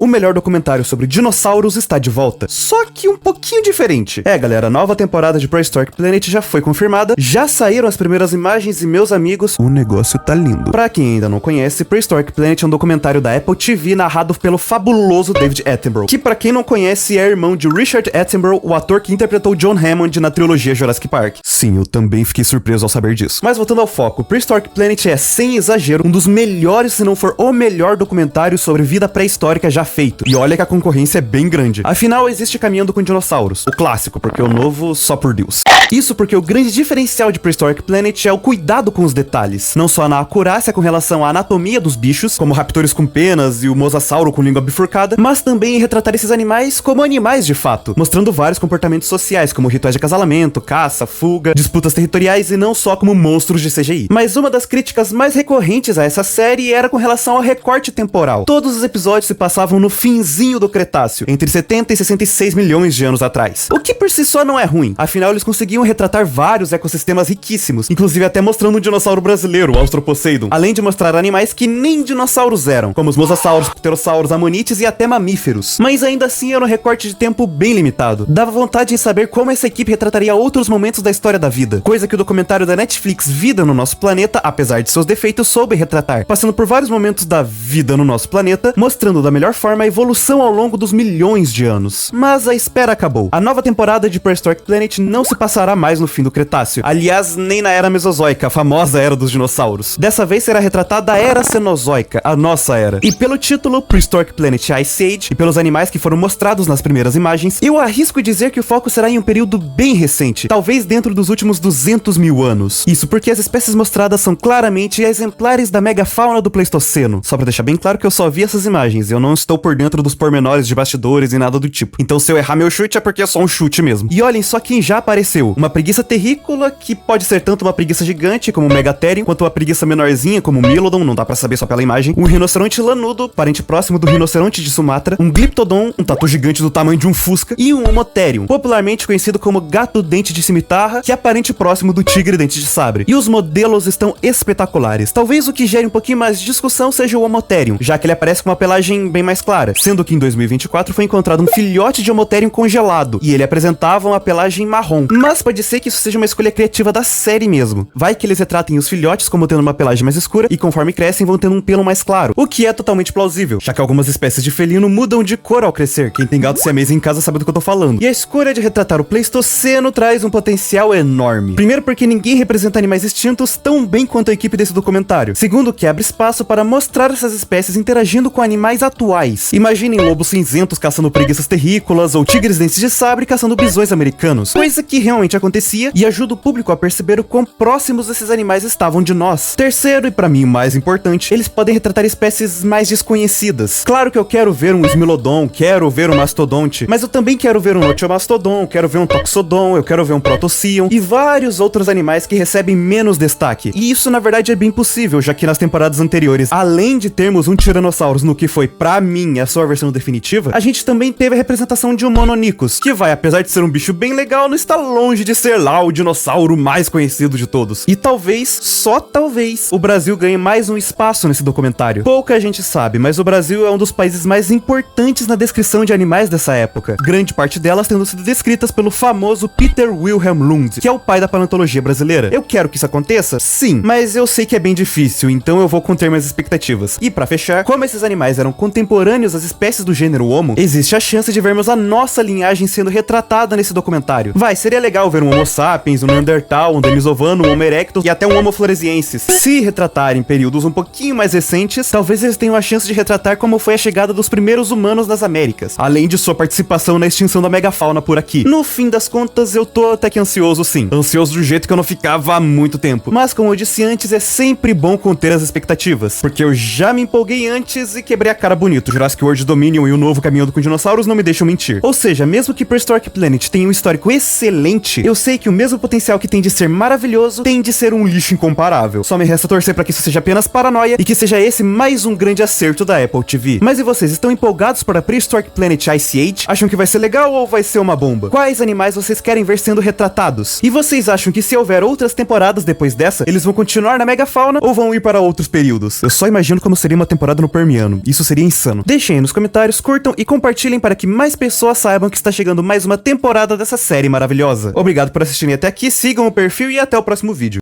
O melhor documentário sobre dinossauros está de volta, só que um pouquinho diferente. Galera, a nova temporada de Prehistoric Planet já foi confirmada, já saíram as primeiras imagens e, meus amigos, o negócio tá lindo. Pra quem ainda não conhece, Prehistoric Planet é um documentário da Apple TV narrado pelo fabuloso David Attenborough, que pra quem não conhece é irmão de Richard Attenborough, o ator que interpretou John Hammond na trilogia Jurassic Park. Sim, eu também fiquei surpreso ao saber disso. Mas voltando ao foco, Prehistoric Planet é, sem exagero, um dos melhores, se não for o melhor documentário sobre vida pré-histórica já feito. E olha que a concorrência é bem grande. Afinal, existe Caminhando com Dinossauros, o clássico, porque o novo, só por Deus. Isso porque o grande diferencial de Prehistoric Planet é o cuidado com os detalhes. Não só na acurácia com relação à anatomia dos bichos, como raptores com penas e o mosasauro com língua bifurcada, mas também em retratar esses animais como animais de fato, mostrando vários comportamentos sociais, como rituais de acasalamento, caça, fuga, disputas territoriais e não só como monstros de CGI. Mas uma das críticas mais recorrentes a essa série era com relação ao recorte temporal. Todos os episódios se passavam no finzinho do Cretáceo, entre 70 e 66 milhões de anos atrás. O que por si só não é ruim, afinal eles conseguiam retratar vários ecossistemas riquíssimos, inclusive até mostrando um dinossauro brasileiro, o Australoposeidon, além de mostrar animais que nem dinossauros eram, como os mosasauros, pterossauros, amonites e até mamíferos. Mas ainda assim era um recorte de tempo bem limitado. Dava vontade de saber como essa equipe retrataria outros momentos da história da vida, coisa que o documentário da Netflix Vida no Nosso Planeta, apesar de seus defeitos, soube retratar, passando por vários momentos da vida no nosso planeta, mostrando da melhor forma a evolução ao longo dos milhões de anos. Mas a espera acabou. A nova temporada de Prehistoric Planet não se passará mais no fim do Cretáceo, aliás, nem na Era Mesozoica, a famosa Era dos Dinossauros. Dessa vez será retratada a Era Cenozoica, a nossa era. E pelo título Prehistoric Planet Ice Age, e pelos animais que foram mostrados nas primeiras imagens, eu arrisco dizer que o foco será em um período bem recente, talvez dentro dos últimos 200 mil anos. Isso porque as espécies mostradas são claramente exemplares da megafauna do Pleistoceno. Só pra deixar bem claro que eu só vi essas imagens, eu não estou por dentro dos pormenores de bastidores e nada do tipo. Então se eu errar meu chute é porque é só um chute mesmo. E olhem só quem já apareceu. Uma preguiça terrícola, que pode ser tanto uma preguiça gigante, como o Megatherium, quanto uma preguiça menorzinha, como o Milodon, não dá pra saber só pela imagem. Um rinoceronte lanudo, parente próximo do rinoceronte de Sumatra. Um Glyptodon, um tatu gigante do tamanho de um Fusca. E um Homotherium, popularmente conhecido como gato dente de cimitarra, que é parente próximo do tigre dente de sabre. E os modelos estão espetaculares. Talvez o que gere um pouquinho mais de discussão seja o Homotherium, já que ele aparece com uma pelagem bem mais clara, sendo que em 2024 foi encontrado um filhote de Homotherium congelado, e ele apresentava uma pelagem marrom. Mas pode ser que isso seja uma escolha criativa da série mesmo. Vai que eles retratem os filhotes como tendo uma pelagem mais escura, e conforme crescem vão tendo um pelo mais claro, o que é totalmente plausível, já que algumas espécies de felino mudam de cor ao crescer. Quem tem gato siamês em casa sabe do que eu tô falando. E a escolha de retratar o Pleistoceno traz um potencial enorme. Primeiro porque ninguém representa animais extintos tão bem quanto a equipe desse documentário. Segundo que abre espaço para mostrar essas espécies interagindo com animais atuais. Imaginem lobos cinzentos caçando preguiças terrícolas, ou tigres dentes de sabre caçando bisões americanos, coisa que realmente acontecia e ajuda o público a perceber o quão próximos esses animais estavam de nós. Terceiro, e pra mim o mais importante, eles podem retratar espécies mais desconhecidas. Claro que eu quero ver um Smilodon, quero ver um Mastodonte, mas eu também quero ver um Notiomastodon, quero ver um Toxodon, eu quero ver um Protocion e vários outros animais que recebem menos destaque. E isso na verdade é bem possível, já que nas temporadas anteriores, além de termos um Tyrannosaurus no que foi pra mim a sua versão definitiva, a gente também teve a representação de um Mononicus, que vai, apesar de ser um bicho bem legal, não está longe de ser lá o dinossauro mais conhecido de todos. E talvez, só talvez, o Brasil ganhe mais um espaço nesse documentário. Pouca gente sabe, mas o Brasil é um dos países mais importantes na descrição de animais dessa época, grande parte delas tendo sido descritas pelo famoso Peter Wilhelm Lund, que é o pai da paleontologia brasileira. Eu quero que isso aconteça? Sim, mas eu sei que é bem difícil, então eu vou conter minhas expectativas. E pra fechar, como esses animais eram contemporâneos às espécies do gênero Homo, existe a chance de vermos a nossa linhagem sendo retratada nesse documentário. Seria legal ver um Homo sapiens, um Neandertal, um Denisovano, um Homo erectus e até um Homo floresiensis. Se retratarem períodos um pouquinho mais recentes, talvez eles tenham a chance de retratar como foi a chegada dos primeiros humanos nas Américas, além de sua participação na extinção da megafauna por aqui. No fim das contas, eu tô até que ansioso sim. Ansioso do jeito que eu não ficava há muito tempo. Mas como eu disse antes, é sempre bom conter as expectativas, porque eu já me empolguei antes e quebrei a cara bonito. Jurassic World Dominion e o novo Caminhando com Dinossauros não me deixam mentir. Ou seja, mesmo que Prehistoric Planet tenha um histórico excelente, assistir. Eu sei que o mesmo potencial que tem de ser maravilhoso, tem de ser um lixo incomparável. Só me resta torcer pra que isso seja apenas paranoia e que seja esse mais um grande acerto da Apple TV. Mas e vocês, estão empolgados para Prehistoric Planet Ice Age? Acham que vai ser legal ou vai ser uma bomba? Quais animais vocês querem ver sendo retratados? E vocês acham que se houver outras temporadas depois dessa, eles vão continuar na megafauna ou vão ir para outros períodos? Eu só imagino como seria uma temporada no Permiano. Isso seria insano. Deixem aí nos comentários, curtam e compartilhem para que mais pessoas saibam que está chegando mais uma temporada dessa série maravilhosa. Obrigado por assistirem até aqui, sigam o perfil e até o próximo vídeo.